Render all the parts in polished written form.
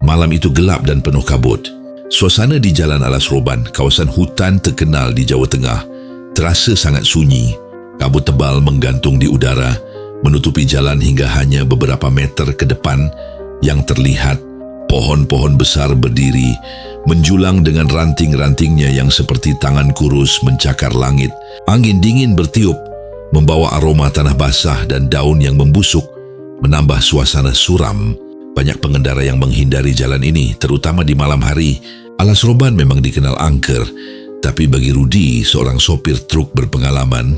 Malam itu gelap dan penuh kabut. Suasana di Jalan Alas Roban, kawasan hutan terkenal di Jawa Tengah, terasa sangat sunyi. Kabut tebal menggantung di udara, menutupi jalan hingga hanya beberapa meter ke depan yang terlihat pohon-pohon besar berdiri, menjulang dengan ranting-rantingnya yang seperti tangan kurus mencakar langit. Angin dingin bertiup, membawa aroma tanah basah dan daun yang membusuk, menambah suasana suram. Banyak pengendara yang menghindari jalan ini, terutama di malam hari. Alas Roban memang dikenal angker, tapi bagi Rudi, seorang sopir truk berpengalaman,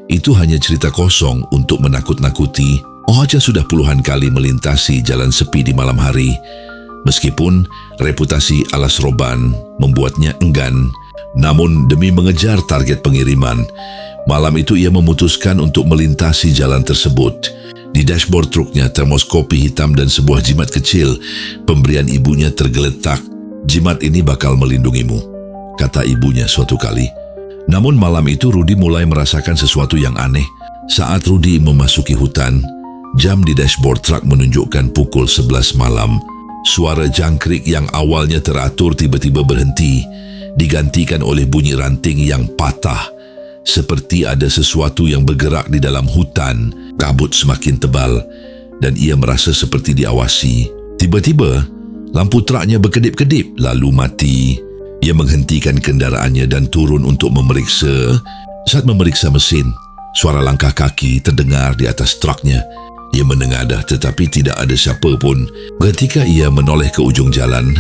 itu hanya cerita kosong untuk menakut-nakuti. Ocha sudah puluhan kali melintasi jalan sepi di malam hari. Meskipun reputasi Alas Roban membuatnya enggan, namun demi mengejar target pengiriman, malam itu ia memutuskan untuk melintasi jalan tersebut. Di dashboard truknya termos kopi hitam dan sebuah jimat kecil. Pemberian ibunya tergeletak. "Jimat ini bakal melindungimu," kata ibunya suatu kali. Namun malam itu Rudi mulai merasakan sesuatu yang aneh. Saat Rudi memasuki hutan, jam di dashboard truk menunjukkan pukul 11 malam. Suara jangkrik yang awalnya teratur tiba-tiba berhenti, digantikan oleh bunyi ranting yang patah. Seperti ada sesuatu yang bergerak di dalam hutan. Kabut semakin tebal dan ia merasa seperti diawasi. Tiba-tiba, lampu truknya berkedip-kedip lalu mati. Ia menghentikan kendaraannya dan turun untuk memeriksa. Saat memeriksa mesin, suara langkah kaki terdengar di atas truknya. Ia menengadah tetapi tidak ada siapa pun. Ketika ia menoleh ke ujung jalan,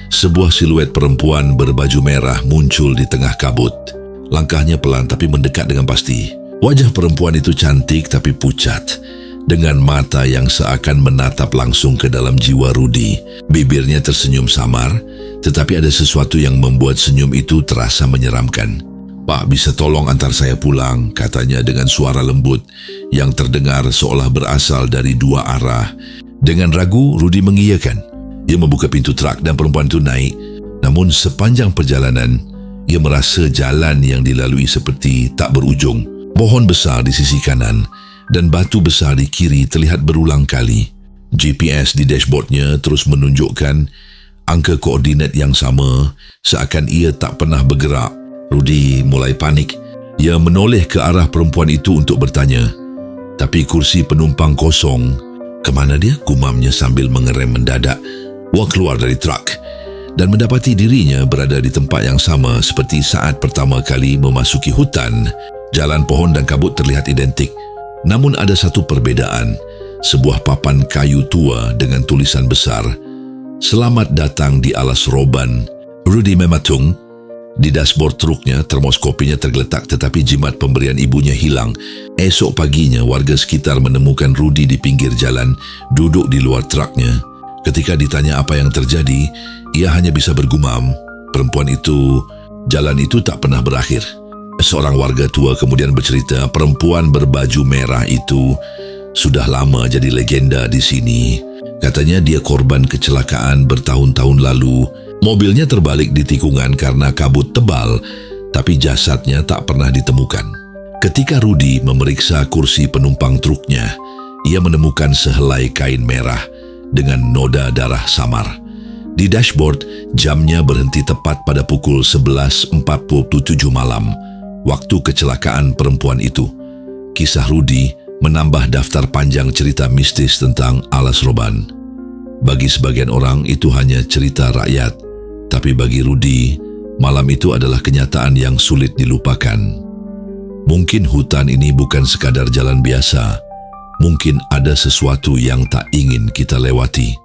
sebuah siluet perempuan berbaju merah muncul di tengah kabut. Langkahnya pelan tapi mendekat dengan pasti. Wajah perempuan itu cantik tapi pucat, dengan mata yang seakan menatap langsung ke dalam jiwa Rudi. Bibirnya tersenyum samar, tetapi ada sesuatu yang membuat senyum itu terasa menyeramkan. "Pak, bisa tolong antar saya pulang," katanya dengan suara lembut yang terdengar seolah berasal dari dua arah. Dengan ragu, Rudi mengiyakan. Ia membuka pintu truk dan perempuan itu naik. Namun sepanjang perjalanan, ia merasa jalan yang dilalui seperti tak berujung. Pohon besar di sisi kanan dan batu besar di kiri terlihat berulang kali. GPS di dashboardnya terus menunjukkan angka koordinat yang sama, seakan ia tak pernah bergerak. Rudi mulai panik. Ia menoleh ke arah perempuan itu untuk bertanya. Tapi kursi penumpang kosong. "Kemana dia?" gumamnya sambil mengerem mendadak. Wak keluar dari truk dan mendapati dirinya berada di tempat yang sama seperti saat pertama kali memasuki hutan. Jalan, pohon dan kabut terlihat identik. Namun ada satu perbedaan. Sebuah papan kayu tua dengan tulisan besar, "Selamat datang di Alas Roban, Rudi Mematung." Di dashboard truknya, termos kopinya tergeletak tetapi jimat pemberian ibunya hilang. Esok paginya, warga sekitar menemukan Rudi di pinggir jalan, duduk di luar truknya. Ketika ditanya apa yang terjadi, ia hanya bisa bergumam, "Perempuan itu, jalan itu tak pernah berakhir." Seorang warga tua kemudian bercerita, perempuan berbaju merah itu sudah lama jadi legenda di sini. Katanya dia korban kecelakaan bertahun-tahun lalu. Mobilnya terbalik di tikungan karena kabut tebal, tapi jasadnya tak pernah ditemukan. Ketika Rudi memeriksa kursi penumpang truknya, ia menemukan sehelai kain merah dengan noda darah samar. Di dashboard, jamnya berhenti tepat pada pukul 11.47 malam, waktu kecelakaan perempuan itu. Kisah Rudi menambah daftar panjang cerita mistis tentang Alas Roban. Bagi sebagian orang itu hanya cerita rakyat, tapi bagi Rudi, malam itu adalah kenyataan yang sulit dilupakan. Mungkin hutan ini bukan sekadar jalan biasa. Mungkin ada sesuatu yang tak ingin kita lewati.